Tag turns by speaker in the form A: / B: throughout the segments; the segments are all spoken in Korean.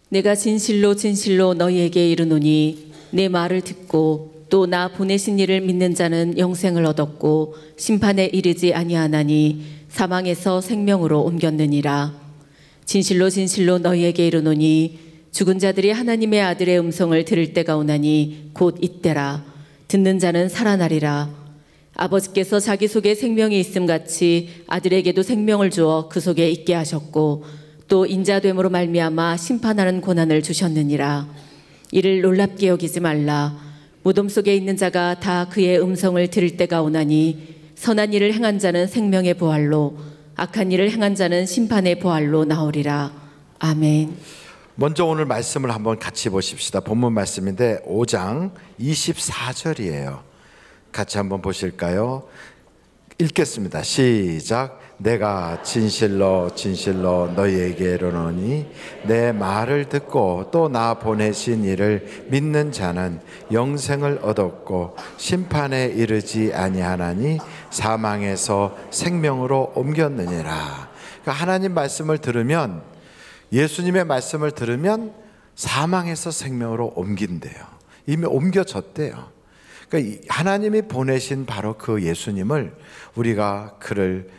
A: 내가 진실로 진실로 너희에게 이르노니 내 말을 듣고 또 나 보내신 이를 믿는 자는 영생을 얻었고 심판에 이르지 아니하나니 사망에서 생명으로 옮겼느니라. 진실로 진실로 너희에게 이르노니 죽은 자들이 하나님의 아들의 음성을 들을 때가 오나니 곧 이때라. 듣는 자는 살아나리라. 아버지께서 자기 속에 생명이 있음 같이 아들에게도 생명을 주어 그 속에 있게 하셨고 또 인자됨으로 말미암아 심판하는 고난을 주셨느니라. 이를 놀랍게 여기지 말라. 무덤 속에 있는 자가 다 그의 음성을 들을 때가 오나니 선한 일을 행한 자는 생명의 부활로 악한 일을 행한 자는 심판의 부활로 나오리라. 아멘.
B: 먼저 오늘 말씀을 한번 같이 보십시다. 본문 말씀인데 5장 24절이에요. 같이 한번 보실까요? 읽겠습니다. 시작. 내가 진실로 진실로 너희에게 이르노니 내 말을 듣고 또 나 보내신 이를 믿는 자는 영생을 얻었고 심판에 이르지 아니하나니 사망에서 생명으로 옮겼느니라. 그러니까 하나님 말씀을 들으면, 예수님의 말씀을 들으면 사망에서 생명으로 옮긴대요. 이미 옮겨졌대요. 그러니까 하나님이 보내신 바로 그 예수님을 우리가 그를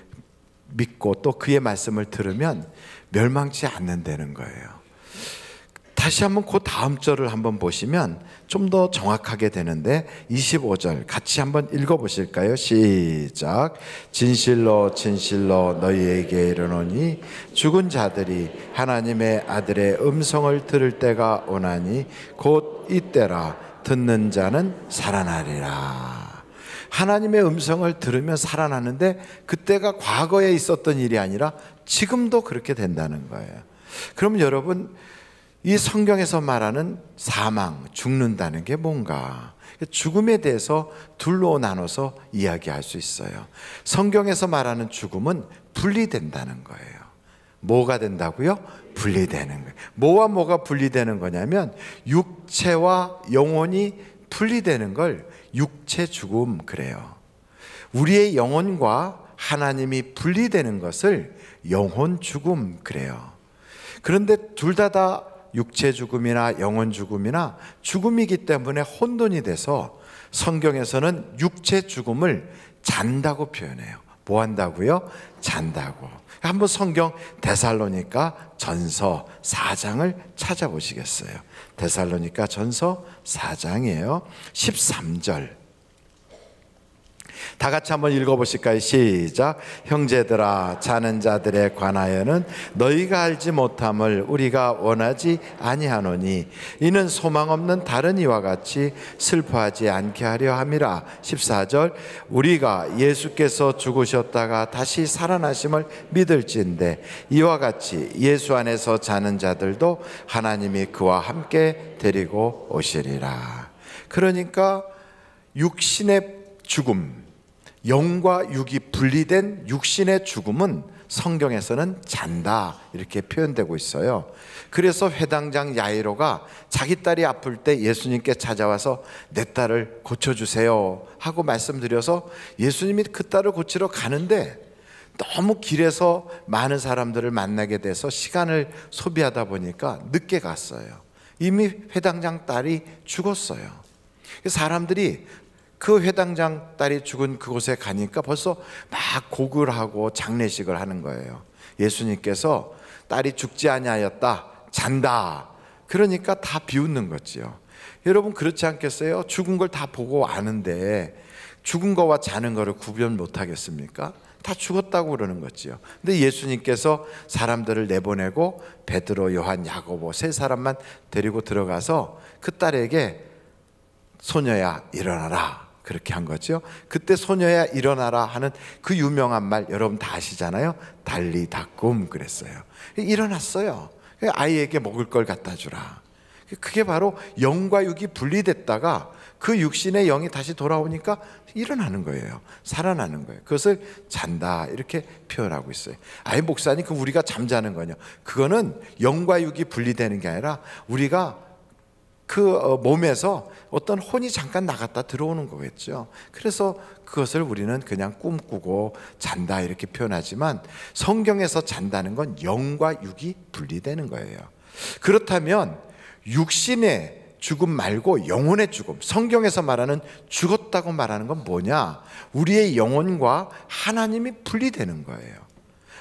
B: 믿고 또 그의 말씀을 들으면 멸망치 않는다는 거예요. 다시 한번 그 다음 절을 한번 보시면 좀 더 정확하게 되는데 25절 같이 한번 읽어보실까요? 시작. 진실로 진실로 너희에게 이르노니 죽은 자들이 하나님의 아들의 음성을 들을 때가 오나니 곧 이때라. 듣는 자는 살아나리라. 하나님의 음성을 들으면 살아나는데 그때가 과거에 있었던 일이 아니라 지금도 그렇게 된다는 거예요. 그럼 여러분, 이 성경에서 말하는 사망, 죽는다는 게 뭔가? 죽음에 대해서 둘로 나눠서 이야기할 수 있어요. 성경에서 말하는 죽음은 분리된다는 거예요. 뭐가 된다고요? 분리되는 거예요. 뭐와 뭐가 분리되는 거냐면 육체와 영혼이 분리되는 걸 육체 죽음 그래요. 우리의 영혼과 하나님이 분리되는 것을 영혼 죽음 그래요. 그런데 둘 다 육체 죽음이나 영혼 죽음이나 죽음이기 때문에 혼돈이 돼서 성경에서는 육체 죽음을 잔다고 표현해요. 뭐 한다고요? 잔다고. 한번 성경 데살로니가 전서 4장을 찾아보시겠어요? 데살로니가 전서 4장이에요. 13절. 다 같이 한번 읽어보실까요? 시작. 형제들아, 자는 자들에 관하여는 너희가 알지 못함을 우리가 원하지 아니하노니 이는 소망 없는 다른 이와 같이 슬퍼하지 않게 하려 함이라. 14절. 우리가 예수께서 죽으셨다가 다시 살아나심을 믿을진대 이와 같이 예수 안에서 자는 자들도 하나님이 그와 함께 데리고 오시리라. 그러니까 육신의 죽음, 영과 육이 분리된 육신의 죽음은 성경에서는 잔다 이렇게 표현되고 있어요. 그래서 회당장 야이로가 자기 딸이 아플 때 예수님께 찾아와서 내 딸을 고쳐주세요 하고 말씀드려서 예수님이 그 딸을 고치러 가는데 너무 길에서 많은 사람들을 만나게 돼서 시간을 소비하다 보니까 늦게 갔어요. 이미 회당장 딸이 죽었어요. 사람들이 그 회당장 딸이 죽은 그곳에 가니까 벌써 막 곡을 하고 장례식을 하는 거예요. 예수님께서 딸이 죽지 아니하였다, 잔다. 그러니까 다 비웃는 거지요. 여러분 그렇지 않겠어요? 죽은 걸 다 보고 아는데 죽은 거와 자는 거를 구별 못 하겠습니까? 다 죽었다고 그러는 거지요. 근데 예수님께서 사람들을 내보내고 베드로, 요한, 야고보 세 사람만 데리고 들어가서 그 딸에게 소녀야 일어나라 그렇게 한 거죠. 그때 소녀야 일어나라 하는 그 유명한 말 여러분 다 아시잖아요. 달리다꿈 그랬어요. 일어났어요. 아이에게 먹을 걸 갖다 주라. 그게 바로 영과 육이 분리됐다가 그 육신의 영이 다시 돌아오니까 일어나는 거예요. 살아나는 거예요. 그것을 잔다 이렇게 표현하고 있어요. 아이 목사님 그 우리가 잠자는 거냐? 그거는 영과 육이 분리되는 게 아니라 우리가 그 몸에서 어떤 혼이 잠깐 나갔다 들어오는 거겠죠. 그래서 그것을 우리는 그냥 꿈꾸고 잔다 이렇게 표현하지만 성경에서 잔다는 건 영과 육이 분리되는 거예요. 그렇다면 육신의 죽음 말고 영혼의 죽음, 성경에서 말하는 죽었다고 말하는 건 뭐냐? 우리의 영혼과 하나님이 분리되는 거예요.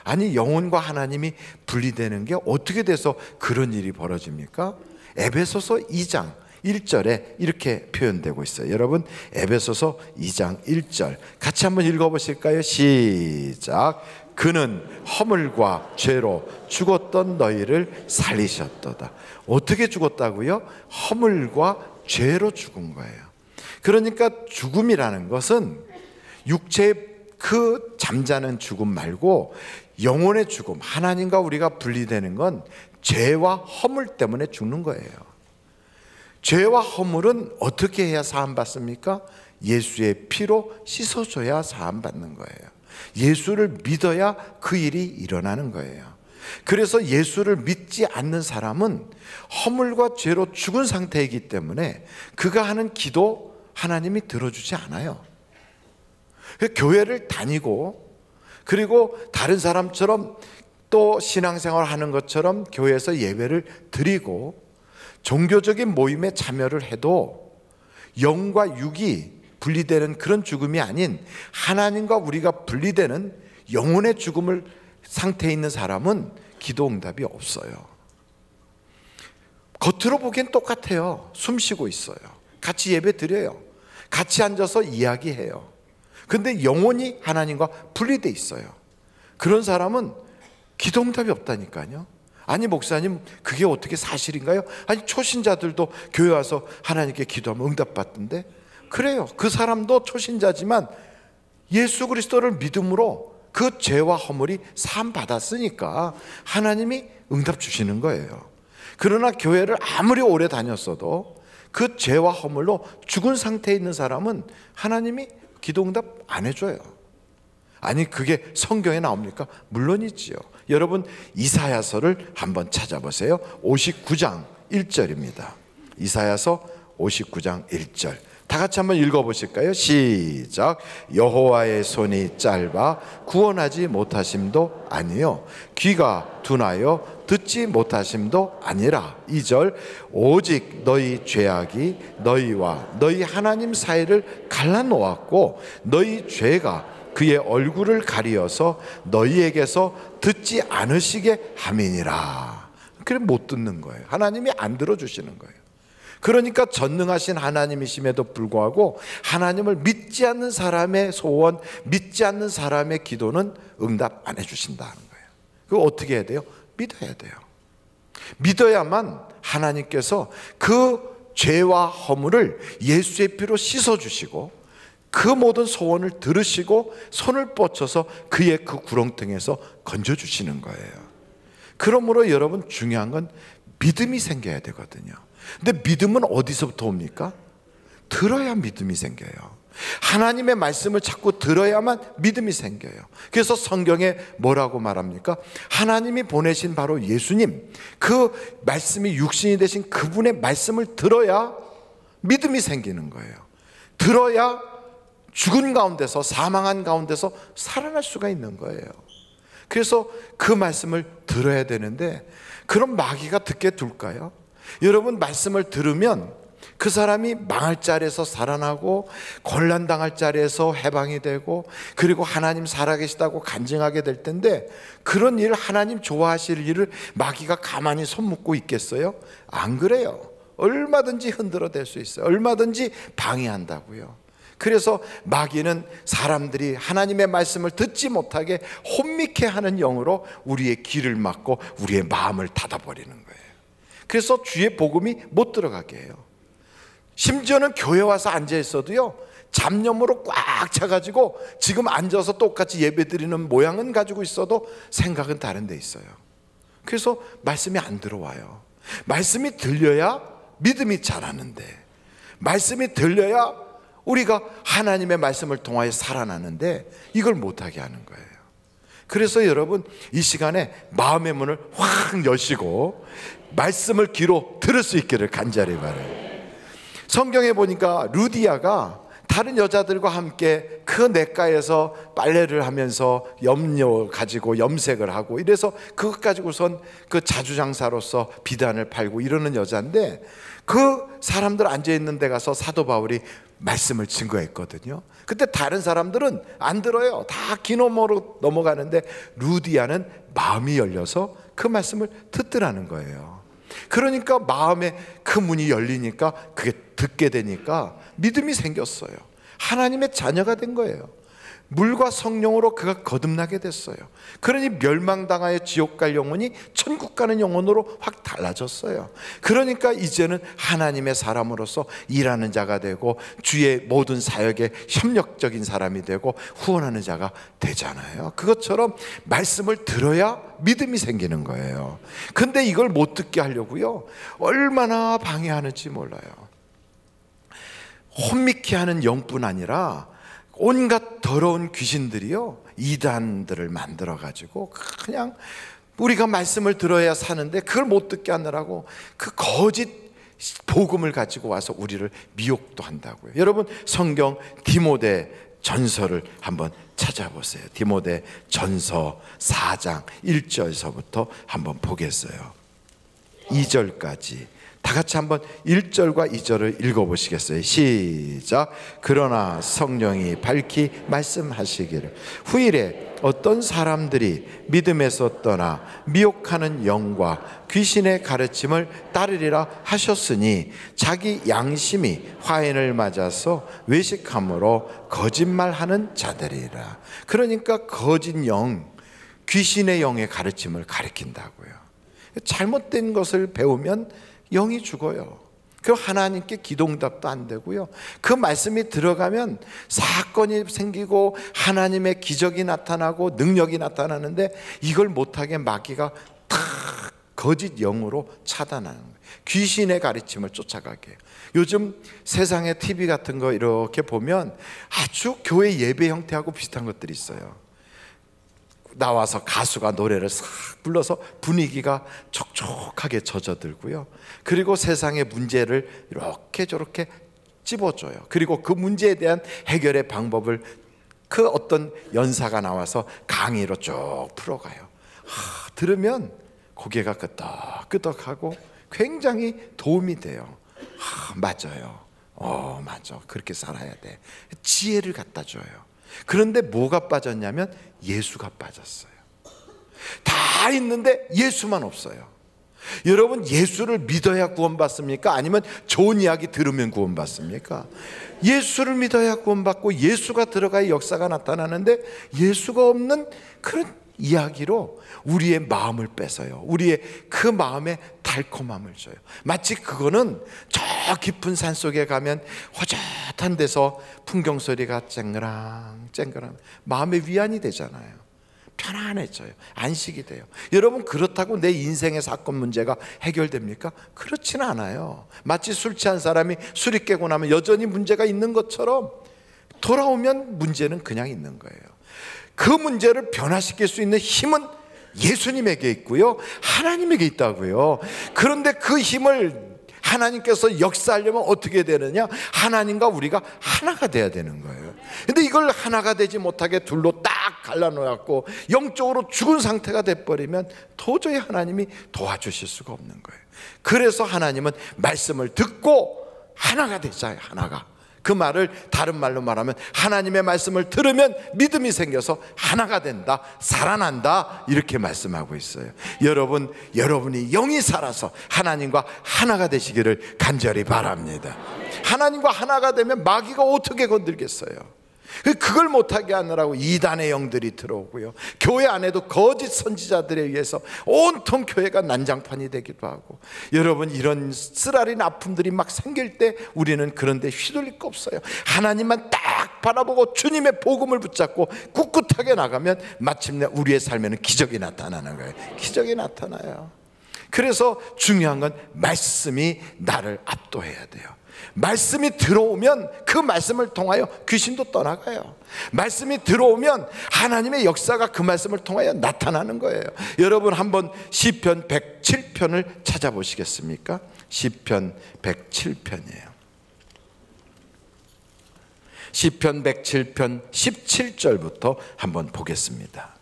B: 아니, 영혼과 하나님이 분리되는 게 어떻게 돼서 그런 일이 벌어집니까? 에베소서 2장 1절에 이렇게 표현되고 있어요. 여러분, 에베소서 2장 1절 같이 한번 읽어보실까요? 시작. 그는 허물과 죄로 죽었던 너희를 살리셨도다. 어떻게 죽었다고요? 허물과 죄로 죽은 거예요. 그러니까 죽음이라는 것은 육체의 그 잠자는 죽음 말고 영혼의 죽음, 하나님과 우리가 분리되는 건 죄와 허물 때문에 죽는 거예요. 죄와 허물은 어떻게 해야 사함받습니까? 예수의 피로 씻어줘야 사함받는 거예요. 예수를 믿어야 그 일이 일어나는 거예요. 그래서 예수를 믿지 않는 사람은 허물과 죄로 죽은 상태이기 때문에 그가 하는 기도 하나님이 들어주지 않아요. 교회를 다니고 그리고 다른 사람처럼 또 신앙생활 하는 것처럼 교회에서 예배를 드리고 종교적인 모임에 참여를 해도 영과 육이 분리되는 그런 죽음이 아닌 하나님과 우리가 분리되는 영혼의 죽음을 상태에 있는 사람은 기도 응답이 없어요. 겉으로 보기엔 똑같아요. 숨 쉬고 있어요. 같이 예배 드려요. 같이 앉아서 이야기해요. 근데 영혼이 하나님과 분리돼 있어요. 그런 사람은 기도 응답이 없다니까요. 아니, 목사님, 그게 어떻게 사실인가요? 아니, 초신자들도 교회 와서 하나님께 기도하면 응답받던데. 그래요. 그 사람도 초신자지만 예수 그리스도를 믿음으로 그 죄와 허물이 사함 받았으니까 하나님이 응답 주시는 거예요. 그러나 교회를 아무리 오래 다녔어도 그 죄와 허물로 죽은 상태에 있는 사람은 하나님이 기도 응답 안 해줘요. 아니, 그게 성경에 나옵니까? 물론이지요. 여러분, 이사야서를 한번 찾아보세요. 59장 1절입니다. 이사야서 59장 1절 다 같이 한번 읽어보실까요? 시작. 여호와의 손이 짧아 구원하지 못하심도 아니요 귀가 둔하여 듣지 못하심도 아니라. 2절. 오직 너희 죄악이 너희와 너희 하나님 사이를 갈라놓았고 너희 죄가 그의 얼굴을 가리어서 너희에게서 듣지 않으시게 함이니라. 그래, 못 듣는 거예요. 하나님이 안 들어주시는 거예요. 그러니까 전능하신 하나님이심에도 불구하고 하나님을 믿지 않는 사람의 소원, 믿지 않는 사람의 기도는 응답 안 해주신다는 거예요. 그거 어떻게 해야 돼요? 믿어야 돼요. 믿어야만 하나님께서 그 죄와 허물을 예수의 피로 씻어주시고 그 모든 소원을 들으시고 손을 뻗쳐서 그의 그 구렁텅이에서 건져주시는 거예요. 그러므로 여러분, 중요한 건 믿음이 생겨야 되거든요. 근데 믿음은 어디서부터 옵니까? 들어야 믿음이 생겨요. 하나님의 말씀을 자꾸 들어야만 믿음이 생겨요. 그래서 성경에 뭐라고 말합니까? 하나님이 보내신 바로 예수님, 그 말씀이 육신이 되신 그분의 말씀을 들어야 믿음이 생기는 거예요. 들어야 죽은 가운데서, 사망한 가운데서 살아날 수가 있는 거예요. 그래서 그 말씀을 들어야 되는데, 그럼 마귀가 듣게 둘까요? 여러분, 말씀을 들으면 그 사람이 망할 자리에서 살아나고 곤란당할 자리에서 해방이 되고 그리고 하나님 살아계시다고 간증하게 될 텐데, 그런 일, 하나님 좋아하실 일을 마귀가 가만히 손묻고 있겠어요? 안 그래요. 얼마든지 흔들어 댈 수 있어요. 얼마든지 방해한다고요. 그래서 마귀는 사람들이 하나님의 말씀을 듣지 못하게 혼미케 하는 영으로 우리의 귀를 막고 우리의 마음을 닫아버리는 거예요. 그래서 주의 복음이 못 들어가게 해요. 심지어는 교회 와서 앉아 있어도요, 잡념으로 꽉 차가지고 지금 앉아서 똑같이 예배드리는 모양은 가지고 있어도 생각은 다른 데 있어요. 그래서 말씀이 안 들어와요. 말씀이 들려야 믿음이 자라는데, 말씀이 들려야 우리가 하나님의 말씀을 통하여 살아나는데 이걸 못하게 하는 거예요. 그래서 여러분, 이 시간에 마음의 문을 확 여시고 말씀을 귀로 들을 수 있기를 간절히 바라요. 성경에 보니까 루디아가 다른 여자들과 함께 그 냇가에서 빨래를 하면서 염료 가지고 염색을 하고 이래서 그것 가지고선 그 자주장사로서 비단을 팔고 이러는 여자인데, 그 사람들 앉아있는 데 가서 사도 바울이 말씀을 증거했거든요. 그때 다른 사람들은 안 들어요. 다 기노모로 넘어가는데 루디아는 마음이 열려서 그 말씀을 듣더라는 거예요. 그러니까 마음에 그 문이 열리니까 그게 듣게 되니까 믿음이 생겼어요. 하나님의 자녀가 된 거예요. 물과 성령으로 그가 거듭나게 됐어요. 그러니 멸망당하여 지옥 갈 영혼이 천국 가는 영혼으로 확 달라졌어요. 그러니까 이제는 하나님의 사람으로서 일하는 자가 되고 주의 모든 사역에 협력적인 사람이 되고 후원하는 자가 되잖아요. 그것처럼 말씀을 들어야 믿음이 생기는 거예요. 근데 이걸 못 듣게 하려고요, 얼마나 방해하는지 몰라요. 혼미케 하는 영뿐 아니라 온갖 더러운 귀신들이요, 이단들을 만들어가지고 그냥 우리가 말씀을 들어야 사는데 그걸 못 듣게 하느라고 그 거짓 복음을 가지고 와서 우리를 미혹도 한다고요. 여러분, 성경 디모데 전서를 한번 찾아보세요. 디모데 전서 4장 1절서부터 한번 보겠어요. 2절까지 다 같이 한번 1절과 2절을 읽어보시겠어요? 시작. 그러나 성령이 밝히 말씀하시기를 후일에 어떤 사람들이 믿음에서 떠나 미혹하는 영과 귀신의 가르침을 따르리라 하셨으니 자기 양심이 화인을 맞아서 외식함으로 거짓말하는 자들이라. 그러니까 거짓 영, 귀신의 영의 가르침을 가르친다고요. 잘못된 것을 배우면 영이 죽어요. 그럼 하나님께 기도응답도 안 되고요, 그 말씀이 들어가면 사건이 생기고 하나님의 기적이 나타나고 능력이 나타나는데 이걸 못하게 마귀가 다 거짓 영으로 차단하는 거예요. 귀신의 가르침을 쫓아가게 해요. 요즘 세상에 TV 같은 거 이렇게 보면 아주 교회 예배 형태하고 비슷한 것들이 있어요. 나와서 가수가 노래를 싹 불러서 분위기가 촉촉하게 젖어들고요, 그리고 세상의 문제를 이렇게 저렇게 찝어줘요. 그리고 그 문제에 대한 해결의 방법을 그 어떤 연사가 나와서 강의로 쭉 풀어가요. 들으면 고개가 끄덕끄덕하고 굉장히 도움이 돼요. 맞아요. 맞아. 그렇게 살아야 돼. 지혜를 갖다 줘요. 그런데 뭐가 빠졌냐면 예수가 빠졌어요. 다 있는데 예수만 없어요. 여러분, 예수를 믿어야 구원받습니까? 아니면 좋은 이야기 들으면 구원받습니까? 예수를 믿어야 구원받고 예수가 들어가야 역사가 나타나는데 예수가 없는 그런 이야기로 우리의 마음을 뺏어요. 우리의 그 마음에 달콤함을 줘요. 마치 그거는 저 깊은 산 속에 가면 허젓한 데서 풍경 소리가 쨍그랑 쨍그랑 마음의 위안이 되잖아요. 편안해져요. 안식이 돼요. 여러분, 그렇다고 내 인생의 사건 문제가 해결됩니까? 그렇지는 않아요. 마치 술 취한 사람이 술이 깨고 나면 여전히 문제가 있는 것처럼 돌아오면 문제는 그냥 있는 거예요. 그 문제를 변화시킬 수 있는 힘은 예수님에게 있고요, 하나님에게 있다고요. 그런데 그 힘을 하나님께서 역사하려면 어떻게 되느냐? 하나님과 우리가 하나가 돼야 되는 거예요. 근데 이걸 하나가 되지 못하게 둘로 딱 갈라놓았고 영적으로 죽은 상태가 돼버리면 도저히 하나님이 도와주실 수가 없는 거예요. 그래서 하나님은 말씀을 듣고 하나가 되자요. 하나가. 그 말을 다른 말로 말하면 하나님의 말씀을 들으면 믿음이 생겨서 하나가 된다, 살아난다, 이렇게 말씀하고 있어요. 여러분이 영이 살아서 하나님과 하나가 되시기를 간절히 바랍니다. 하나님과 하나가 되면 마귀가 어떻게 건들겠어요? 그걸 못하게 하느라고 이단의 영들이 들어오고요, 교회 안에도 거짓 선지자들에 의해서 온통 교회가 난장판이 되기도 하고. 여러분, 이런 쓰라린 아픔들이 막 생길 때 우리는 그런데 휘둘릴 거 없어요. 하나님만 딱 바라보고 주님의 복음을 붙잡고 꿋꿋하게 나가면 마침내 우리의 삶에는 기적이 나타나는 거예요. 기적이 나타나요. 그래서 중요한 건 말씀이 나를 압도해야 돼요. 말씀이 들어오면 그 말씀을 통하여 귀신도 떠나가요. 말씀이 들어오면 하나님의 역사가 그 말씀을 통하여 나타나는 거예요. 여러분, 한번 시편 107편을 찾아보시겠습니까? 시편 107편이에요. 시편 107편 17절부터 한번 보겠습니다.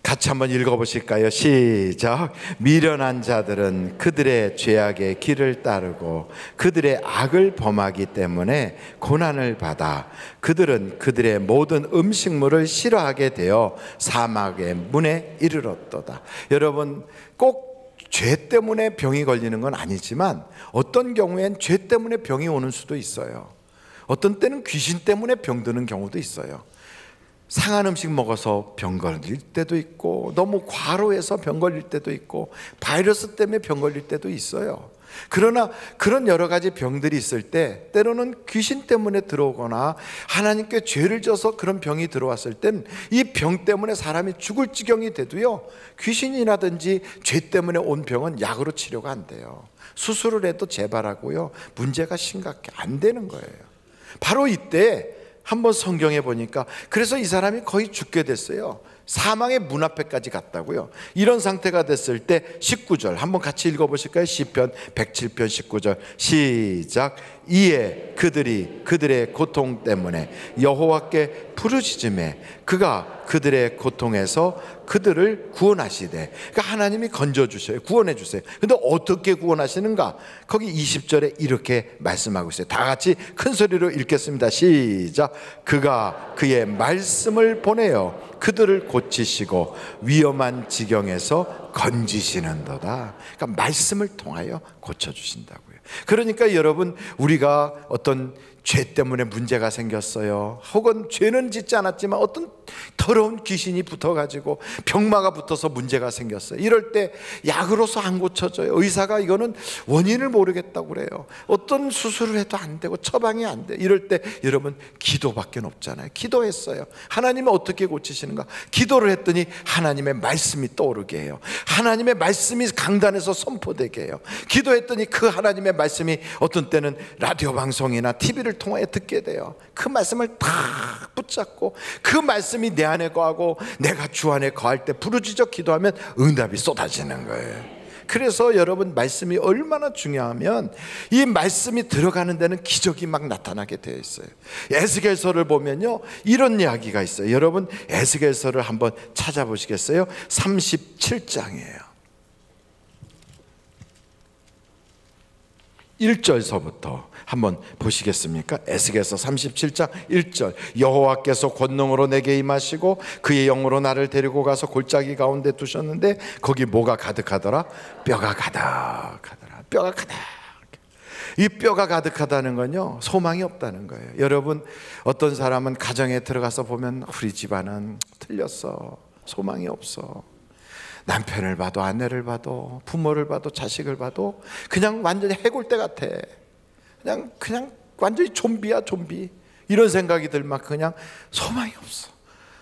B: 같이 한번 읽어보실까요? 시작. 미련한 자들은 그들의 죄악의 길을 따르고 그들의 악을 범하기 때문에 고난을 받아 그들은 그들의 모든 음식물을 싫어하게 되어 사막의 문에 이르렀도다. 여러분, 꼭 죄 때문에 병이 걸리는 건 아니지만 어떤 경우엔 죄 때문에 병이 오는 수도 있어요. 어떤 때는 귀신 때문에 병드는 경우도 있어요. 상한 음식 먹어서 병 걸릴 때도 있고, 너무 과로해서 병 걸릴 때도 있고, 바이러스 때문에 병 걸릴 때도 있어요. 그러나 그런 여러 가지 병들이 있을 때 때로는 귀신 때문에 들어오거나 하나님께 죄를 져서 그런 병이 들어왔을 땐 이 병 때문에 사람이 죽을 지경이 돼도요, 귀신이라든지 죄 때문에 온 병은 약으로 치료가 안 돼요. 수술을 해도 재발하고요, 문제가 심각해 안 되는 거예요. 바로 이때 한번 성경에 보니까 그래서 이 사람이 거의 죽게 됐어요. 사망의 문 앞에까지 갔다고요. 이런 상태가 됐을 때 19절 한번 같이 읽어보실까요? 시편 107편 19절 시작. 이에 그들이 그들의 고통 때문에 여호와께 부르짖음에 그가 그들의 고통에서 그들을 구원하시되, 그러니까 하나님이 건져주셔요. 구원해 주세요. 근데 어떻게 구원하시는가? 거기 20절에 이렇게 말씀하고 있어요. 다 같이 큰 소리로 읽겠습니다. 시작. 그가 그의 말씀을 보내어 그들을 고치시고 위험한 지경에서 건지시는도다. 그러니까 말씀을 통하여 고쳐주신다고요. 그러니까 여러분, 우리가 어떤 죄 때문에 문제가 생겼어요, 혹은 죄는 짓지 않았지만 어떤 더러운 귀신이 붙어가지고 병마가 붙어서 문제가 생겼어요. 이럴 때 약으로서 안 고쳐져요. 의사가 이거는 원인을 모르겠다고 그래요. 어떤 수술을 해도 안 되고 처방이 안 돼. 이럴 때 여러분, 기도밖에 없잖아요. 기도했어요. 하나님은 어떻게 고치시는가? 기도를 했더니 하나님의 말씀이 떠오르게 해요. 하나님의 말씀이 강단에서 선포되게 해요. 기도했더니 그 하나님의 말씀이 어떤 때는 라디오 방송이나 TV를 통하여 듣게 돼요. 그 말씀을 딱 붙잡고 그 말씀이 내 안에 거하고 내가 주 안에 거할 때 부르짖어 기도하면 응답이 쏟아지는 거예요. 그래서 여러분, 말씀이 얼마나 중요하면 이 말씀이 들어가는 데는 기적이 막 나타나게 되어 있어요. 에스겔서를 보면요, 이런 이야기가 있어요. 여러분, 에스겔서를 한번 찾아보시겠어요? 37장이에요 1절서부터 한번 보시겠습니까? 에스겔서 37장 1절. 여호와께서 권능으로 내게 임하시고 그의 영으로 나를 데리고가서 골짜기 가운데 두셨는데 거기 뭐가 가득하더라? 뼈가 가득하더라. 뼈가 가득. 이 뼈가 가득하다는 건요, 소망이 없다는 거예요. 여러분, 어떤 사람은 가정에 들어가서 보면 우리 집안은 틀렸어, 소망이 없어. 남편을 봐도 아내를 봐도 부모를 봐도 자식을 봐도 그냥 완전히 해골대 같아. 그냥 완전히 좀비야, 좀비. 이런 생각이 들 만큼 그냥 소망이 없어.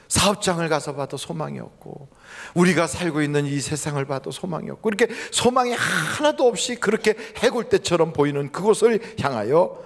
B: 사업장을 가서 봐도 소망이 없고, 우리가 살고 있는 이 세상을 봐도 소망이 없고, 이렇게 소망이 하나도 없이 그렇게 해골대처럼 보이는 그곳을 향하여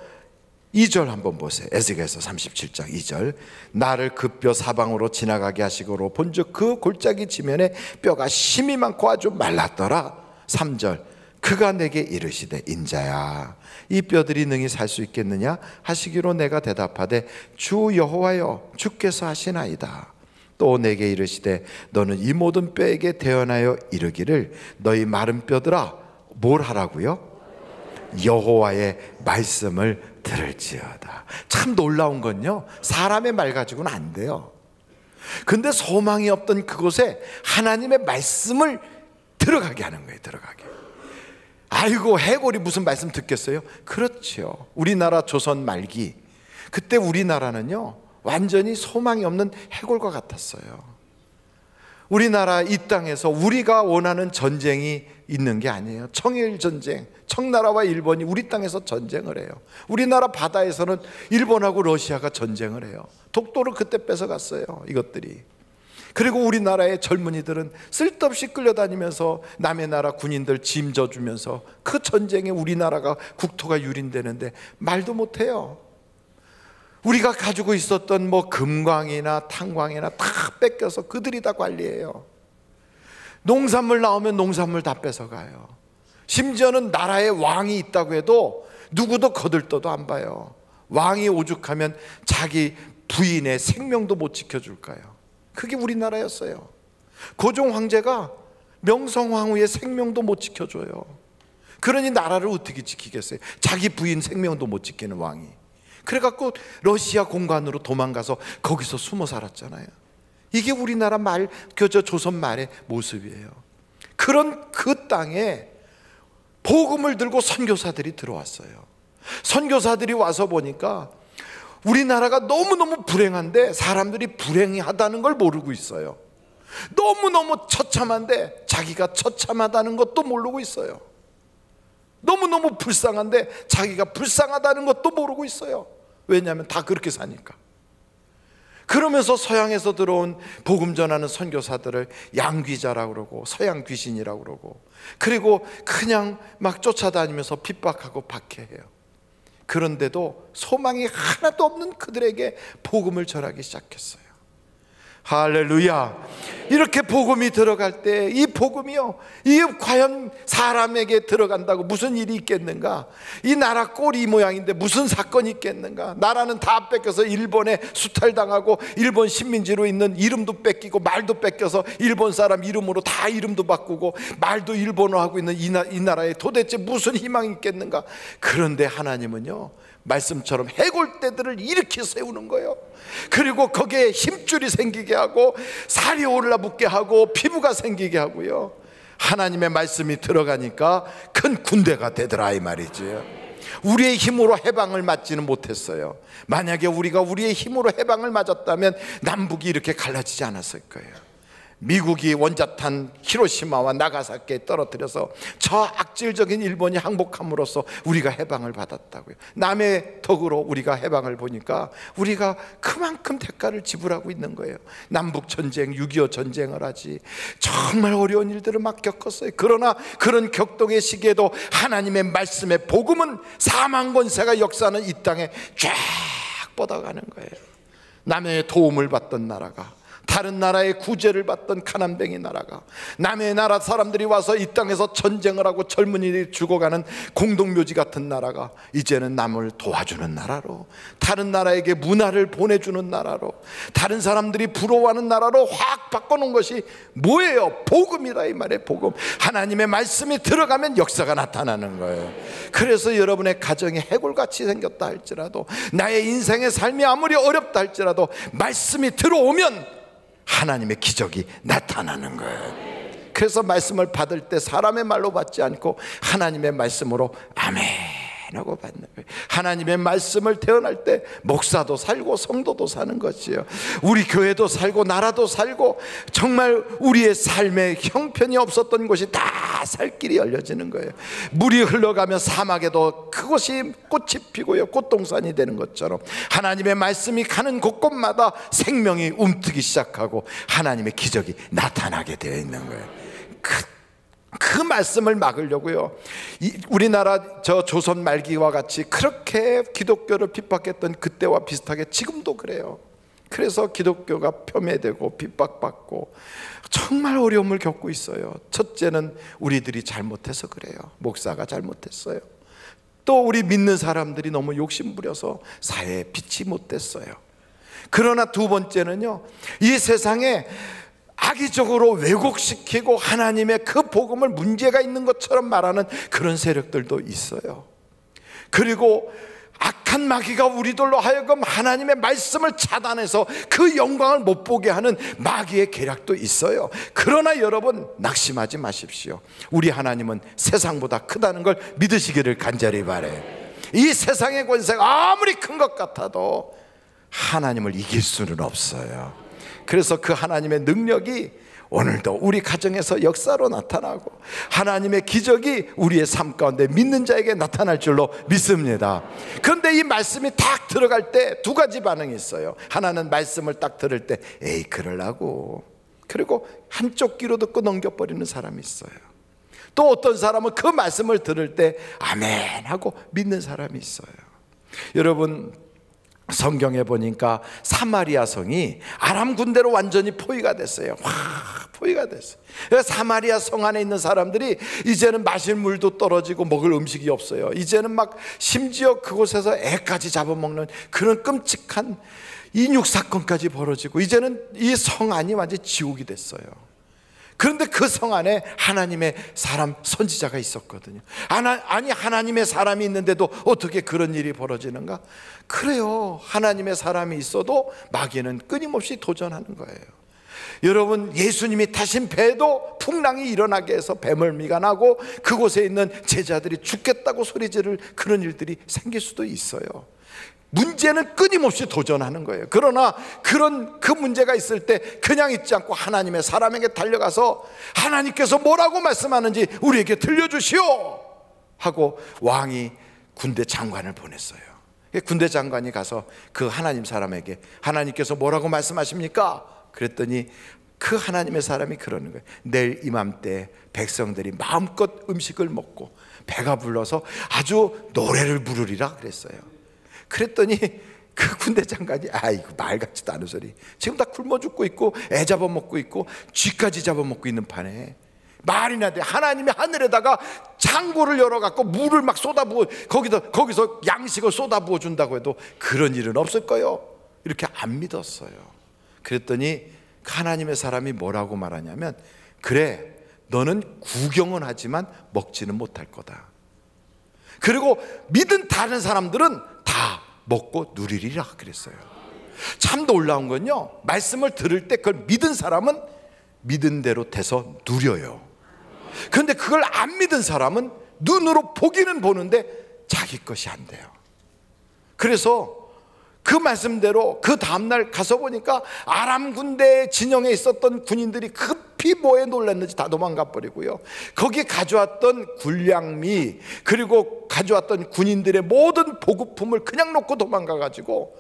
B: 2절 한번 보세요. 에스겔서 37장 2절. 나를 그 뼈 사방으로 지나가게 하시고로 본즉 그 골짜기 지면에 뼈가 심이 많고 아주 말랐더라. 3절. 그가 내게 이르시되 인자야, 이 뼈들이 능히 살 수 있겠느냐 하시기로 내가 대답하되 주 여호와여, 주께서 하시나이다. 또 내게 이르시되 너는 이 모든 뼈에게 대언하여 이르기를 너희 마른 뼈들아, 뭘 하라고요? 여호와의 말씀을 들을지어다. 참 놀라운 건요, 사람의 말 가지고는 안 돼요. 근데 소망이 없던 그곳에 하나님의 말씀을 들어가게 하는 거예요. 들어가게. 아이고, 해골이 무슨 말씀 듣겠어요? 그렇죠. 우리나라 조선 말기, 그때 우리나라는요 완전히 소망이 없는 해골과 같았어요. 우리나라 이 땅에서 우리가 원하는 전쟁이 있는 게 아니에요. 청일전쟁, 청나라와 일본이 우리 땅에서 전쟁을 해요. 우리나라 바다에서는 일본하고 러시아가 전쟁을 해요. 독도를 그때 뺏어갔어요, 이것들이. 그리고 우리나라의 젊은이들은 쓸데없이 끌려다니면서 남의 나라 군인들 짐 져주면서 그 전쟁에 우리나라가 국토가 유린되는데 말도 못해요. 우리가 가지고 있었던 뭐 금광이나 탄광이나 다 뺏겨서 그들이 다 관리해요. 농산물 나오면 농산물 다 뺏어가요. 심지어는 나라에 왕이 있다고 해도 누구도 거들떠도 안 봐요. 왕이 오죽하면 자기 부인의 생명도 못 지켜줄까요? 그게 우리나라였어요. 고종 황제가 명성황후의 생명도 못 지켜줘요. 그러니 나라를 어떻게 지키겠어요? 자기 부인 생명도 못 지키는 왕이. 그래갖고 러시아 공관으로 도망가서 거기서 숨어 살았잖아요. 이게 우리나라 조선 말의 모습이에요. 그런 그 땅에 복음을 들고 선교사들이 들어왔어요. 선교사들이 와서 보니까 우리나라가 너무너무 불행한데 사람들이 불행하다는 걸 모르고 있어요. 너무너무 처참한데 자기가 처참하다는 것도 모르고 있어요. 너무너무 불쌍한데 자기가 불쌍하다는 것도 모르고 있어요. 왜냐하면 다 그렇게 사니까. 그러면서 서양에서 들어온 복음 전하는 선교사들을 양귀자라고 그러고 서양 귀신이라고 그러고, 그리고 그냥 막 쫓아다니면서 핍박하고 박해해요. 그런데도 소망이 하나도 없는 그들에게 복음을 전하기 시작했어요. 할렐루야. 이렇게 복음이 들어갈 때 이 복음이요, 이 과연 사람에게 들어간다고 무슨 일이 있겠는가? 이 나라 꼴이 모양인데 무슨 사건이 있겠는가? 나라는 다 뺏겨서 일본에 수탈당하고 일본 식민지로 있는 이름도 뺏기고 말도 뺏겨서 일본 사람 이름으로 다 이름도 바꾸고 말도 일본어하고 있는 이 나라에 도대체 무슨 희망이 있겠는가? 그런데 하나님은요, 말씀처럼 해골대들을 일으켜 세우는 거예요. 그리고 거기에 힘줄이 생기게 하고 살이 올라붙게 하고 피부가 생기게 하고요, 하나님의 말씀이 들어가니까 큰 군대가 되더라 이 말이죠. 우리의 힘으로 해방을 맞지는 못했어요. 만약에 우리가 우리의 힘으로 해방을 맞았다면 남북이 이렇게 갈라지지 않았을 거예요. 미국이 원자탄 히로시마와 나가사키에 떨어뜨려서 저 악질적인 일본이 항복함으로써 우리가 해방을 받았다고요. 남의 덕으로 우리가 해방을 보니까 우리가 그만큼 대가를 지불하고 있는 거예요. 남북전쟁, 6.25 전쟁을 하지 정말 어려운 일들을 막 겪었어요. 그러나 그런 격동의 시기에도 하나님의 말씀의 복음은 사망 권세가 역사하는 이 땅에 쫙 뻗어가는 거예요. 남의 도움을 받던 나라가, 다른 나라의 구제를 받던 가난뱅이 나라가, 남의 나라 사람들이 와서 이 땅에서 전쟁을 하고 젊은이들이 죽어가는 공동묘지 같은 나라가 이제는 남을 도와주는 나라로, 다른 나라에게 문화를 보내주는 나라로, 다른 사람들이 부러워하는 나라로 확 바꿔놓은 것이 뭐예요? 복음이다 이 말이에요. 복음. 하나님의 말씀이 들어가면 역사가 나타나는 거예요. 그래서 여러분의 가정이 해골같이 생겼다 할지라도, 나의 인생의 삶이 아무리 어렵다 할지라도 말씀이 들어오면 하나님의 기적이 나타나는 거예요. 그래서 말씀을 받을 때 사람의 말로 받지 않고 하나님의 말씀으로 아멘 하고 받는 거예요. 하나님의 말씀을 태어날 때 목사도 살고 성도도 사는 것이에요. 우리 교회도 살고 나라도 살고 정말 우리의 삶에 형편이 없었던 곳이 다 살 길이 열려지는 거예요. 물이 흘러가면 사막에도 그곳이 꽃이 피고요, 꽃동산이 되는 것처럼 하나님의 말씀이 가는 곳곳마다 생명이 움트기 시작하고 하나님의 기적이 나타나게 되어 있는 거예요. 그 말씀을 막으려고요, 우리나라 저 조선 말기와 같이 그렇게 기독교를 핍박했던 그때와 비슷하게 지금도 그래요. 그래서 기독교가 폄훼되고 핍박받고 정말 어려움을 겪고 있어요. 첫째는 우리들이 잘못해서 그래요. 목사가 잘못했어요. 또 우리 믿는 사람들이 너무 욕심부려서 사회에 빛이 못 됐어요. 그러나 두 번째는요, 이 세상에 악의적으로 왜곡시키고 하나님의 그 복음을 문제가 있는 것처럼 말하는 그런 세력들도 있어요. 그리고 악한 마귀가 우리들로 하여금 하나님의 말씀을 차단해서 그 영광을 못 보게 하는 마귀의 계략도 있어요. 그러나 여러분 낙심하지 마십시오. 우리 하나님은 세상보다 크다는 걸 믿으시기를 간절히 바라요. 이 세상의 권세가 아무리 큰 것 같아도 하나님을 이길 수는 없어요. 그래서 그 하나님의 능력이 오늘도 우리 가정에서 역사로 나타나고 하나님의 기적이 우리의 삶 가운데 믿는 자에게 나타날 줄로 믿습니다. 그런데 이 말씀이 딱 들어갈 때 두 가지 반응이 있어요. 하나는 말씀을 딱 들을 때 에이 그러려고, 그리고 한쪽 귀로 듣고 넘겨버리는 사람이 있어요. 또 어떤 사람은 그 말씀을 들을 때 아멘 하고 믿는 사람이 있어요. 여러분, 성경에 보니까 사마리아 성이 아람 군대로 완전히 포위가 됐어요. 포위가 됐어요. 사마리아 성 안에 있는 사람들이 이제는 마실 물도 떨어지고 먹을 음식이 없어요. 이제는 막 심지어 그곳에서 애까지 잡아먹는 그런 끔찍한 인육 사건까지 벌어지고, 이제는 이 성 안이 완전히 지옥이 됐어요. 그런데 그 성 안에 하나님의 사람 선지자가 있었거든요. 아니 하나님의 사람이 있는데도 어떻게 그런 일이 벌어지는가? 그래요. 하나님의 사람이 있어도 마귀는 끊임없이 도전하는 거예요. 여러분, 예수님이 타신 배도 풍랑이 일어나게 해서 배멀미가 나고 그곳에 있는 제자들이 죽겠다고 소리 지를 그런 일들이 생길 수도 있어요. 문제는 끊임없이 도전하는 거예요. 그러나 그 문제가 있을 때 그냥 있지 않고 하나님의 사람에게 달려가서 하나님께서 뭐라고 말씀하는지 우리에게 들려주시오 하고 왕이 군대 장관을 보냈어요. 군대 장관이 가서 그 하나님 사람에게 하나님께서 뭐라고 말씀하십니까? 그랬더니 그 하나님의 사람이 그러는 거예요. 내일 이맘때 백성들이 마음껏 음식을 먹고 배가 불러서 아주 노래를 부르리라 그랬어요. 그랬더니 그 군대 장관이 아이고 말 같지도 않은 소리, 지금 다 굶어 죽고 있고 애 잡아먹고 있고 쥐까지 잡아먹고 있는 판에 말이나 돼. 하나님이 하늘에다가 창고를 열어갖고 물을 막 쏟아부어 거기서 양식을 쏟아부어 준다고 해도 그런 일은 없을 거요. 이렇게 안 믿었어요. 그랬더니 하나님의 사람이 뭐라고 말하냐면, 그래 너는 구경은 하지만 먹지는 못할 거다. 그리고 믿은 다른 사람들은 다 먹고 누리리라 그랬어요. 참 놀라운 건요, 말씀을 들을 때 그걸 믿은 사람은 믿은 대로 돼서 누려요. 그런데 그걸 안 믿은 사람은 눈으로 보기는 보는데 자기 것이 안 돼요. 그래서 그 말씀대로 그 다음날 가서 보니까 아람 군대 진영에 있었던 군인들이 급히 뭐에 놀랐는지 다 도망가 버리고요, 거기 가져왔던 군량미 그리고 가져왔던 군인들의 모든 보급품을 그냥 놓고 도망가 가지고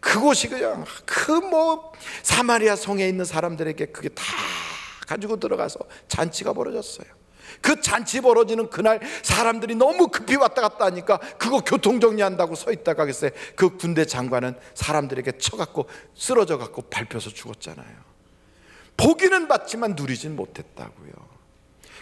B: 그곳이 그냥 사마리아 성에 있는 사람들에게 그게 다 가지고 들어가서 잔치가 벌어졌어요. 그 잔치 벌어지는 그날 사람들이 너무 급히 왔다 갔다 하니까 그거 교통정리한다고 서 있다가 글쎄 그 군대 장관은 사람들에게 쳐갖고 쓰러져갖고 밟혀서 죽었잖아요. 보기는 봤지만 누리진 못했다고요.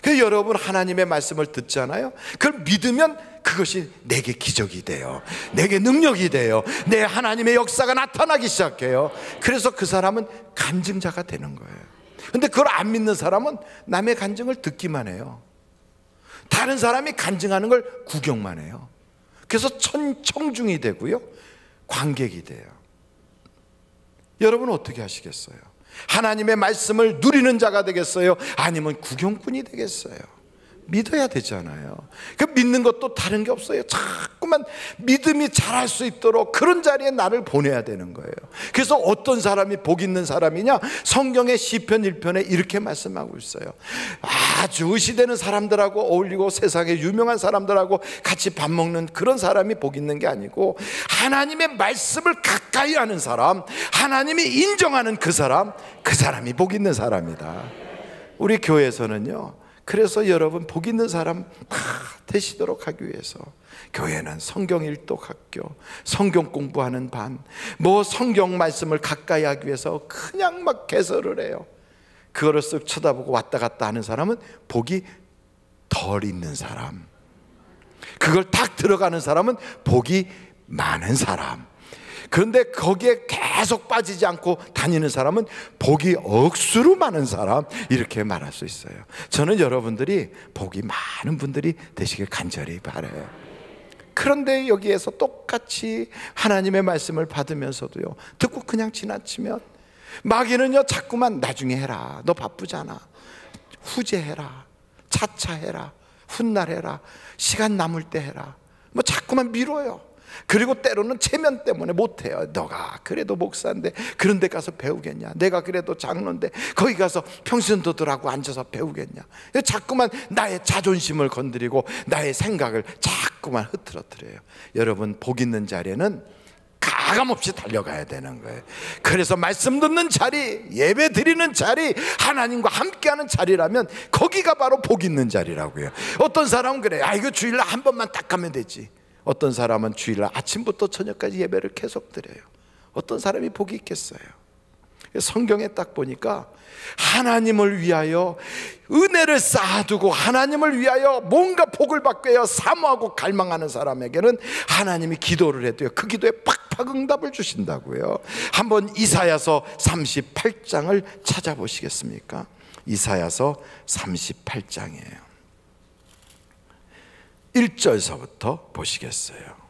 B: 그래서 여러분, 하나님의 말씀을 듣잖아요. 그걸 믿으면 그것이 내게 기적이 돼요. 내게 능력이 돼요. 내 하나님의 역사가 나타나기 시작해요. 그래서 그 사람은 간증자가 되는 거예요. 근데 그걸 안 믿는 사람은 남의 간증을 듣기만 해요. 다른 사람이 간증하는 걸 구경만 해요. 그래서 청중이 되고요, 관객이 돼요. 여러분 어떻게 하시겠어요? 하나님의 말씀을 누리는 자가 되겠어요? 아니면 구경꾼이 되겠어요? 믿어야 되잖아요. 그 믿는 것도 다른 게 없어요. 자꾸만 믿음이 자랄 수 있도록 그런 자리에 나를 보내야 되는 거예요. 그래서 어떤 사람이 복 있는 사람이냐? 성경의 시편 1편에 이렇게 말씀하고 있어요. 아주 의시되는 사람들하고 어울리고 세상에 유명한 사람들하고 같이 밥 먹는 그런 사람이 복 있는 게 아니고, 하나님의 말씀을 가까이 하는 사람, 하나님이 인정하는 그 사람이 복 있는 사람이다. 우리 교회에서는요, 그래서 여러분 복 있는 사람 다 되시도록 하기 위해서 교회는 성경 일독 학교, 성경 공부하는 반, 성경 말씀을 가까이 하기 위해서 그냥 막 개설을 해요. 그거를 쓱 쳐다보고 왔다 갔다 하는 사람은 복이 덜 있는 사람, 그걸 딱 들어가는 사람은 복이 많은 사람. 그런데 거기에 계속 빠지지 않고 다니는 사람은 복이 억수로 많은 사람, 이렇게 말할 수 있어요. 저는 여러분들이 복이 많은 분들이 되시길 간절히 바라요. 그런데 여기에서 똑같이 하나님의 말씀을 받으면서도요, 듣고 그냥 지나치면 마귀는요, 자꾸만 나중에 해라, 너 바쁘잖아, 후제해라, 차차해라, 훗날해라, 시간 남을 때 해라, 자꾸만 미뤄요. 그리고 때로는 체면 때문에 못해요. 너가 그래도 목사인데 그런 데 가서 배우겠냐, 내가 그래도 장로인데 거기 가서 평신도들하고 앉아서 배우겠냐. 자꾸만 나의 자존심을 건드리고 나의 생각을 자꾸만 흐트러뜨려요. 여러분, 복 있는 자리에는 가감없이 달려가야 되는 거예요. 그래서 말씀 듣는 자리, 예배 드리는 자리, 하나님과 함께하는 자리라면 거기가 바로 복 있는 자리라고요. 어떤 사람은 그래, 이거 주일날 한 번만 딱 가면 되지. 어떤 사람은 주일날 아침부터 저녁까지 예배를 계속 드려요. 어떤 사람이 복이 있겠어요? 성경에 딱 보니까 하나님을 위하여 은혜를 쌓아두고 하나님을 위하여 뭔가 복을 받기 위하여 사모하고 갈망하는 사람에게는 하나님이 기도를 해도요, 그 기도에 팍팍 응답을 주신다고요. 한번 이사야서 38장을 찾아보시겠습니까? 이사야서 38장이에요. 1절서부터 보시겠어요?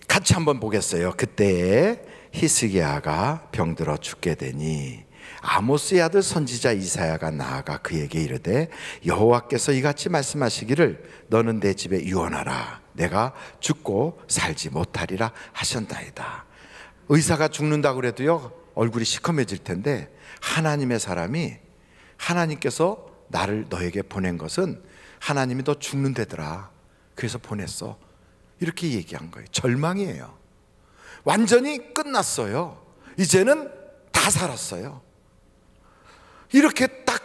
B: 같이 한번 보겠어요. 그때에 히스기야가 병들어 죽게 되니 아모스의 아들 선지자 이사야가 나아가 그에게 이르되 여호와께서 이같이 말씀하시기를 너는 내 집에 유언하라. 내가 죽고 살지 못하리라 하셨나이다. 의사가 죽는다고 그래도요, 얼굴이 시커매질 텐데 하나님의 사람이, 하나님께서 나를 너에게 보낸 것은 하나님이 너 죽는다더라, 그래서 보냈어, 이렇게 얘기한 거예요. 절망이에요. 완전히 끝났어요. 이제는 다 살았어요. 이렇게 딱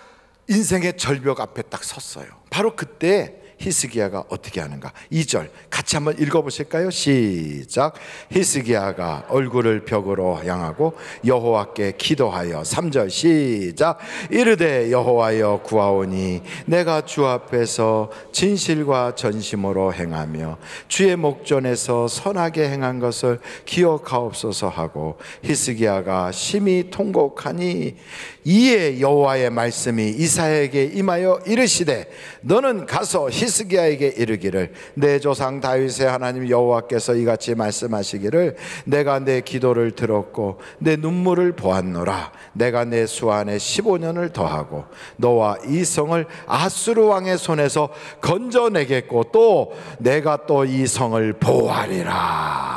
B: 인생의 절벽 앞에 딱 섰어요. 바로 그때 히스기야가 어떻게 하는가? 2절 같이 한번 읽어보실까요? 시작. 히스기야가 얼굴을 벽으로 향하고 여호와께 기도하여 3절 시작. 이르되 여호와여 구하오니 내가 주 앞에서 진실과 전심으로 행하며 주의 목전에서 선하게 행한 것을 기억하옵소서 하고 히스기야가 심히 통곡하니 이에 여호와의 말씀이 이사야에게 임하여 이르시되 너는 가서 히스기야에게 이르기를 내 조상 다윗의 하나님 여호와께서 이같이 말씀하시기를 내가 내 기도를 들었고 내 눈물을 보았노라. 내가 내 수 안에 15년을 더하고 너와 이 성을 아수르 왕의 손에서 건져내겠고 또 내가 또 이 성을 보호하리라.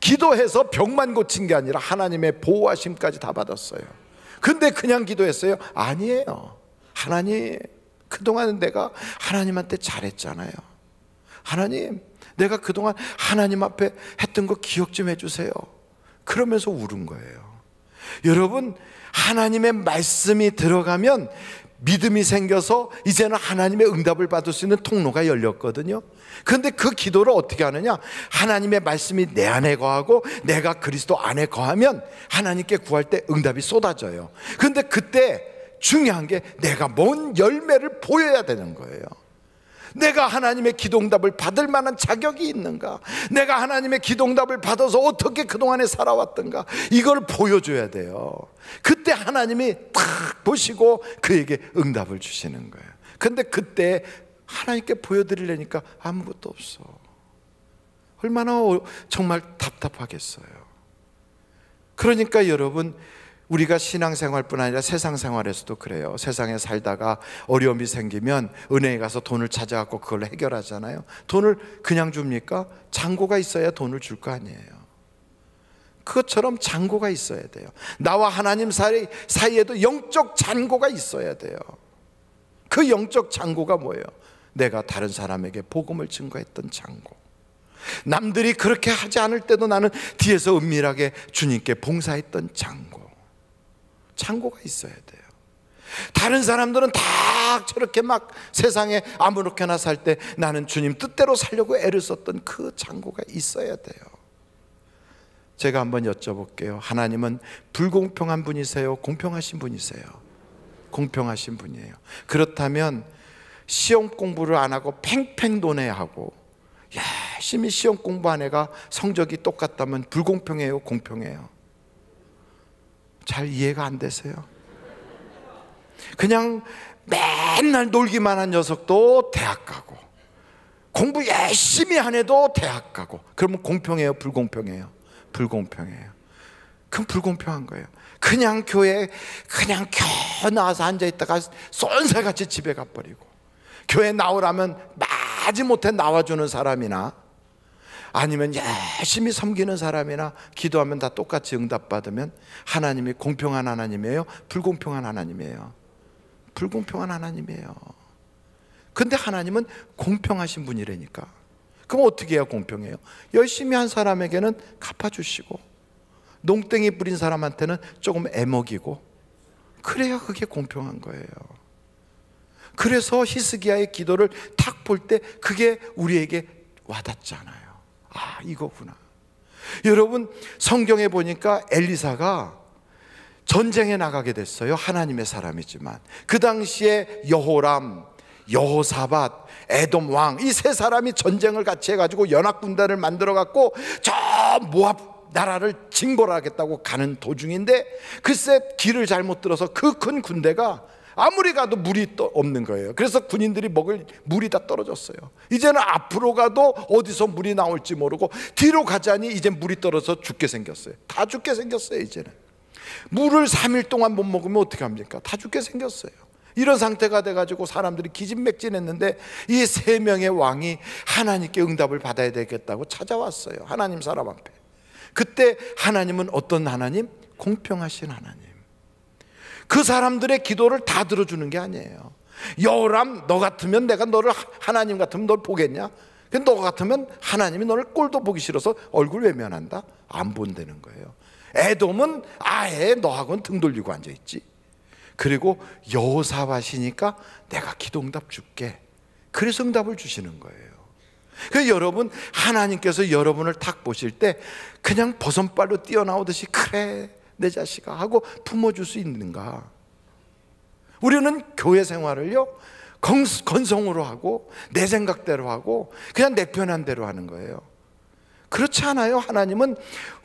B: 기도해서 병만 고친 게 아니라 하나님의 보호하심까지 다 받았어요. 근데 그냥 기도했어요? 아니에요. 하나님, 그동안 내가 하나님한테 잘했잖아요. 하나님, 내가 그동안 하나님 앞에 했던 거 기억 좀 해주세요. 그러면서 울은 거예요. 여러분, 하나님의 말씀이 들어가면 믿음이 생겨서 이제는 하나님의 응답을 받을 수 있는 통로가 열렸거든요. 그런데 그 기도를 어떻게 하느냐? 하나님의 말씀이 내 안에 거하고 내가 그리스도 안에 거하면 하나님께 구할 때 응답이 쏟아져요. 그런데 그때 중요한 게 내가 뭔 열매를 보여야 되는 거예요. 내가 하나님의 기도응답을 받을 만한 자격이 있는가? 내가 하나님의 기도응답을 받아서 어떻게 그동안에 살아왔던가? 이걸 보여줘야 돼요. 그때 하나님이 탁 보시고 그에게 응답을 주시는 거예요. 근데 그때 하나님께 보여드리려니까 아무것도 없어. 얼마나 정말 답답하겠어요. 그러니까 여러분, 우리가 신앙생활뿐 아니라 세상 생활에서도 그래요. 세상에 살다가 어려움이 생기면 은행에 가서 돈을 찾아갖고 그걸 해결하잖아요. 돈을 그냥 줍니까? 잔고가 있어야 돈을 줄 거 아니에요. 그것처럼 잔고가 있어야 돼요. 나와 하나님 사이에도 영적 잔고가 있어야 돼요. 그 영적 잔고가 뭐예요? 내가 다른 사람에게 복음을 증거했던 잔고. 남들이 그렇게 하지 않을 때도 나는 뒤에서 은밀하게 주님께 봉사했던 잔고. 창고가 있어야 돼요. 다른 사람들은 다 저렇게 막 세상에 아무렇게나 살 때 나는 주님 뜻대로 살려고 애를 썼던 그 창고가 있어야 돼요. 제가 한번 여쭤볼게요. 하나님은 불공평한 분이세요? 공평하신 분이세요? 공평하신 분이에요. 그렇다면 시험 공부를 안 하고 팽팽 논해하고 열심히 시험 공부한 애가 성적이 똑같다면 불공평해요? 공평해요? 잘 이해가 안 되세요? 그냥 맨날 놀기만 한 녀석도 대학 가고 공부 열심히 한 애도 대학 가고, 그러면 공평해요? 불공평해요? 불공평해요. 그럼 불공평한 거예요. 그냥 교회에 그냥 겨 나와서 앉아있다가 쏜살같이 집에 가버리고, 교회 나오라면 마지못해 나와주는 사람이나 아니면 열심히 섬기는 사람이나 기도하면 다 똑같이 응답받으면 하나님이 공평한 하나님이에요? 불공평한 하나님이에요? 불공평한 하나님이에요. 근데 하나님은 공평하신 분이라니까. 그럼 어떻게 해야 공평해요? 열심히 한 사람에게는 갚아주시고 농땡이 부린 사람한테는 조금 애먹이고, 그래야 그게 공평한 거예요. 그래서 히스기야의 기도를 딱 볼 때 그게 우리에게 와닿잖아요. 아, 이거구나. 여러분, 성경에 보니까 엘리사가 전쟁에 나가게 됐어요. 하나님의 사람이지만 그 당시에 여호람, 여호사밧, 에돔 왕, 이 세 사람이 전쟁을 같이 해가지고 연합군단을 만들어 갖고 저 모압 나라를 징벌하겠다고 가는 도중인데, 글쎄 길을 잘못 들어서 그 큰 군대가 아무리 가도 물이 없는 거예요. 그래서 군인들이 먹을 물이 다 떨어졌어요. 이제는 앞으로 가도 어디서 물이 나올지 모르고 뒤로 가자니 이제 물이 떨어져 죽게 생겼어요. 다 죽게 생겼어요. 이제는 물을 3일 동안 못 먹으면 어떻게 합니까? 다 죽게 생겼어요. 이런 상태가 돼가지고 사람들이 기진맥진했는데 이 세 명의 왕이 하나님께 응답을 받아야 되겠다고 찾아왔어요. 하나님 사람 앞에. 그때 하나님은 어떤 하나님? 공평하신 하나님. 그 사람들의 기도를 다 들어주는 게 아니에요. 여호람, 너 같으면 내가 너를, 하나님 같으면 널 보겠냐? 너 같으면 하나님이 너를 꼴도 보기 싫어서 얼굴 외면한다? 안 본다는 거예요. 에돔은 아예 너하고는 등 돌리고 앉아있지. 그리고 여호사밧이니까 내가 기도응답 줄게. 그래서 응답을 주시는 거예요. 그래서 여러분, 하나님께서 여러분을 딱 보실 때 그냥 버선발로 뛰어나오듯이 그래 내 자식아 하고 품어줄 수 있는가? 우리는 교회 생활을요 건성으로 하고 내 생각대로 하고 그냥 내 편한 대로 하는 거예요. 그렇지 않아요. 하나님은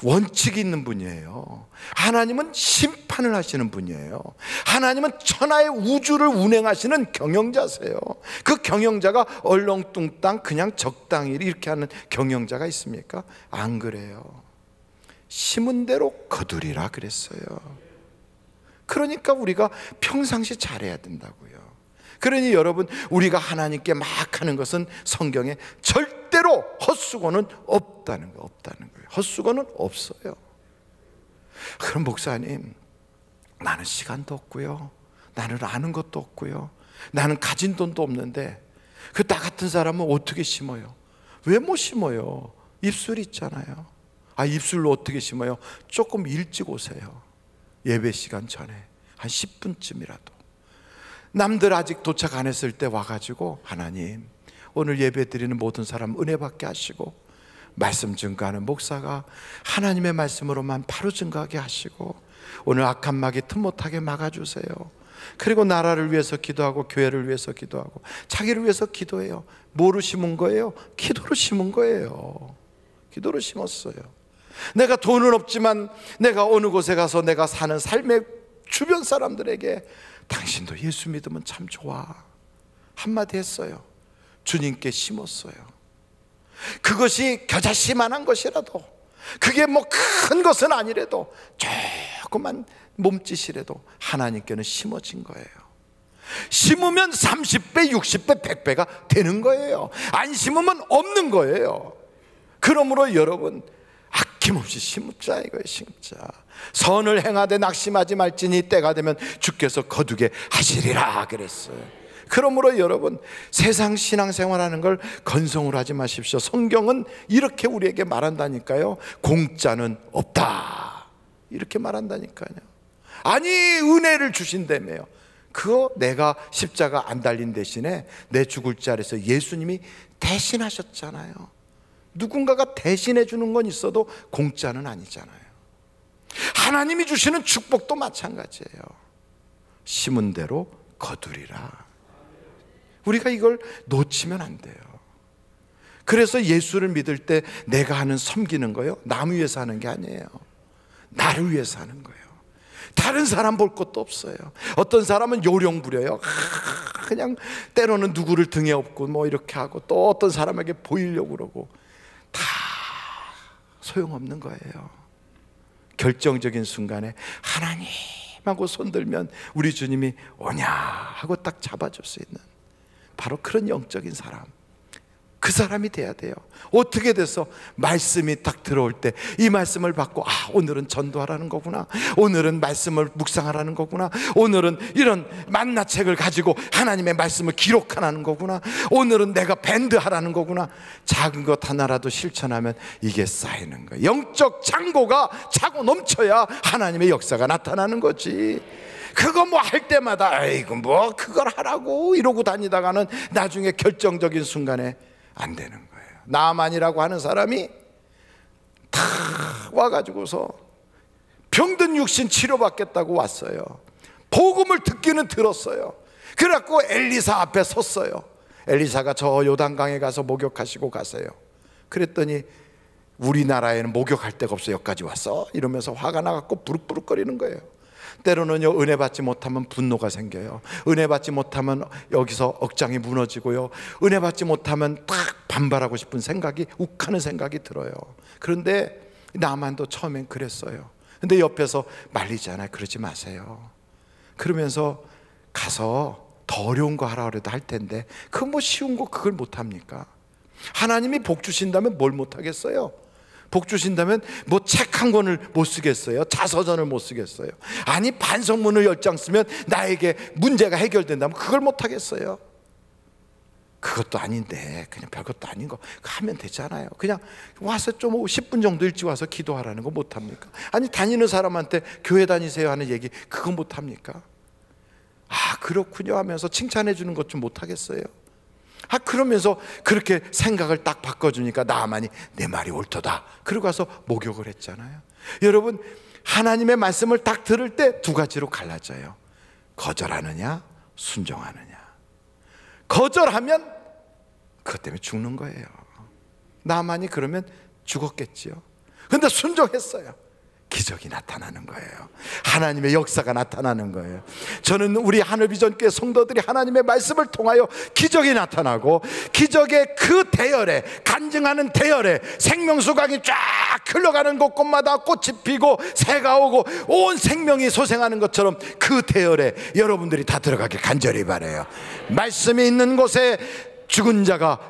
B: 원칙이 있는 분이에요. 하나님은 심판을 하시는 분이에요. 하나님은 천하의 우주를 운행하시는 경영자세요. 그 경영자가 얼렁뚱땅 그냥 적당히 이렇게 하는 경영자가 있습니까? 안 그래요. 심은 대로 거두리라 그랬어요. 그러니까 우리가 평상시 잘해야 된다고요. 그러니 여러분, 우리가 하나님께 막 하는 것은 성경에 절대로 헛수고는 없다는 거예요. 헛수고는 없어요. 그럼 목사님, 나는 시간도 없고요, 나는 아는 것도 없고요, 나는 가진 돈도 없는데 그 나 같은 사람은 어떻게 심어요? 왜 못 심어요? 입술 있잖아요. 아, 입술로 어떻게 심어요? 조금 일찍 오세요. 예배 시간 전에 한 10분쯤이라도. 남들 아직 도착 안 했을 때 와가지고, 하나님 오늘 예배 드리는 모든 사람 은혜 받게 하시고, 말씀 증거하는 목사가 하나님의 말씀으로만 바로 증거하게 하시고, 오늘 악한 마귀 틈 못하게 막아주세요. 그리고 나라를 위해서 기도하고 교회를 위해서 기도하고 자기를 위해서 기도해요. 뭐로 심은 거예요? 기도로 심은 거예요. 기도로 심었어요. 내가 돈은 없지만 내가 어느 곳에 가서 내가 사는 삶의 주변 사람들에게 당신도 예수 믿으면 참 좋아 한마디 했어요. 주님께 심었어요. 그것이 겨자씨만한 것이라도, 그게 뭐 큰 것은 아니래도, 조그만 몸짓이라도 하나님께는 심어진 거예요. 심으면 30배, 60배, 100배가 되는 거예요. 안 심으면 없는 거예요. 그러므로 여러분, 아낌없이 심자 이거예요. 심자. 선을 행하되 낙심하지 말지니 때가 되면 주께서 거두게 하시리라 그랬어요. 그러므로 여러분, 세상 신앙생활하는 걸 건성으로 하지 마십시오. 성경은 이렇게 우리에게 말한다니까요. 공짜는 없다 이렇게 말한다니까요. 아니, 은혜를 주신다며요. 그거 내가 십자가 안 달린 대신에 내 죽을 자리에서 예수님이 대신하셨잖아요. 누군가가 대신해 주는 건 있어도 공짜는 아니잖아요. 하나님이 주시는 축복도 마찬가지예요. 심은 대로 거두리라. 우리가 이걸 놓치면 안 돼요. 그래서 예수를 믿을 때 내가 하는 섬기는 거요, 남 위해서 하는 게 아니에요. 나를 위해서 하는 거예요. 다른 사람 볼 것도 없어요. 어떤 사람은 요령 부려요. 그냥 때로는 누구를 등에 업고 뭐 이렇게 하고, 또 어떤 사람에게 보이려고 그러고, 다 소용없는 거예요. 결정적인 순간에 하나님하고 손들면 우리 주님이 오냐 하고 딱 잡아줄 수 있는 바로 그런 영적인 사람, 그 사람이 돼야 돼요. 어떻게 돼서 말씀이 딱 들어올 때 이 말씀을 받고, 아, 오늘은 전도하라는 거구나, 오늘은 말씀을 묵상하라는 거구나, 오늘은 이런 만나책을 가지고 하나님의 말씀을 기록하라는 거구나, 오늘은 내가 밴드 하라는 거구나. 작은 것 하나라도 실천하면 이게 쌓이는 거예요. 영적 창고가 차고 넘쳐야 하나님의 역사가 나타나는 거지. 그거 뭐 할 때마다 아이고 뭐 그걸 하라고 이러고 다니다가는 나중에 결정적인 순간에 안 되는 거예요. 나만이라고 하는 사람이 다 와가지고서 병든 육신 치료받겠다고 왔어요. 복음을 듣기는 들었어요. 그래갖고 엘리사 앞에 섰어요. 엘리사가 저 요단강에 가서 목욕하시고 가세요. 그랬더니 우리나라에는 목욕할 데가 없어 여기까지 왔어? 이러면서 화가 나갖고 부룩부룩거리는 거예요. 때로는요, 은혜 받지 못하면 분노가 생겨요. 은혜 받지 못하면 여기서 억장이 무너지고요, 은혜 받지 못하면 딱 반발하고 싶은 생각이, 욱하는 생각이 들어요. 그런데 나만도 처음엔 그랬어요. 근데 옆에서 말리잖아요. 그러지 마세요. 그러면서 가서 더 어려운 거 하라 그래도 할 텐데 그 뭐 쉬운 거 그걸 못합니까? 하나님이 복 주신다면 뭘 못하겠어요? 복 주신다면 뭐 책 한 권을 못 쓰겠어요? 자서전을 못 쓰겠어요? 아니 반성문을 10장 쓰면 나에게 문제가 해결된다면 그걸 못하겠어요? 그것도 아닌데 그냥 별것도 아닌 거 하면 되잖아요. 그냥 와서 좀 10분 정도 일찍 와서 기도하라는 거 못합니까? 아니 다니는 사람한테 교회 다니세요 하는 얘기 그거 못합니까? 아 그렇군요 하면서 칭찬해 주는 것 좀 못하겠어요? 아 그러면서 그렇게 생각을 딱 바꿔주니까 나만이 내 말이 옳도다 그러고 가서 목욕을 했잖아요. 여러분 하나님의 말씀을 딱 들을 때 두 가지로 갈라져요. 거절하느냐 순종하느냐. 거절하면 그것 때문에 죽는 거예요. 나만이 그러면 죽었겠지요. 그런데 순종했어요. 기적이 나타나는 거예요. 하나님의 역사가 나타나는 거예요. 저는 우리 하늘비전교회 성도들이 하나님의 말씀을 통하여 기적이 나타나고 기적의 그 대열에, 간증하는 대열에 생명수강이 쫙 흘러가는 곳곳마다 꽃이 피고 새가 오고 온 생명이 소생하는 것처럼 그 대열에 여러분들이 다 들어가길 간절히 바라요. 말씀이 있는 곳에 죽은 자가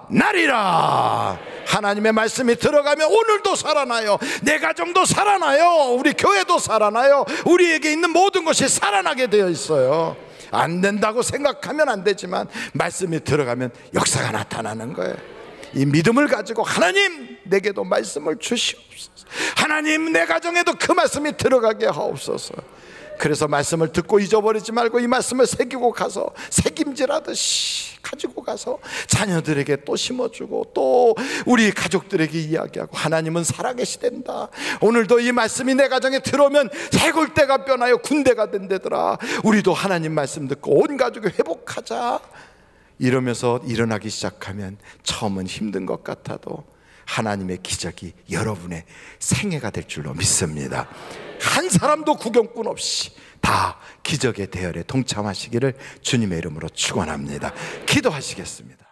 B: 살아나리라. 하나님의 말씀이 들어가면 오늘도 살아나요. 내 가정도 살아나요. 우리 교회도 살아나요. 우리에게 있는 모든 것이 살아나게 되어 있어요. 안 된다고 생각하면 안 되지만 말씀이 들어가면 역사가 나타나는 거예요. 이 믿음을 가지고 하나님 내게도 말씀을 주시옵소서. 하나님 내 가정에도 그 말씀이 들어가게 하옵소서. 그래서 말씀을 듣고 잊어버리지 말고 이 말씀을 새기고 가서 새김질하듯이 가지고 가서 자녀들에게 또 심어주고 또 우리 가족들에게 이야기하고 하나님은 살아계시댄다. 오늘도 이 말씀이 내 가정에 들어오면 해골대가 변하여 군대가 된다더라. 우리도 하나님 말씀 듣고 온 가족이 회복하자. 이러면서 일어나기 시작하면 처음은 힘든 것 같아도 하나님의 기적이 여러분의 생애가 될 줄로 믿습니다. 한 사람도 구경꾼 없이 다 기적의 대열에 동참하시기를 주님의 이름으로 축원합니다. 기도하시겠습니다.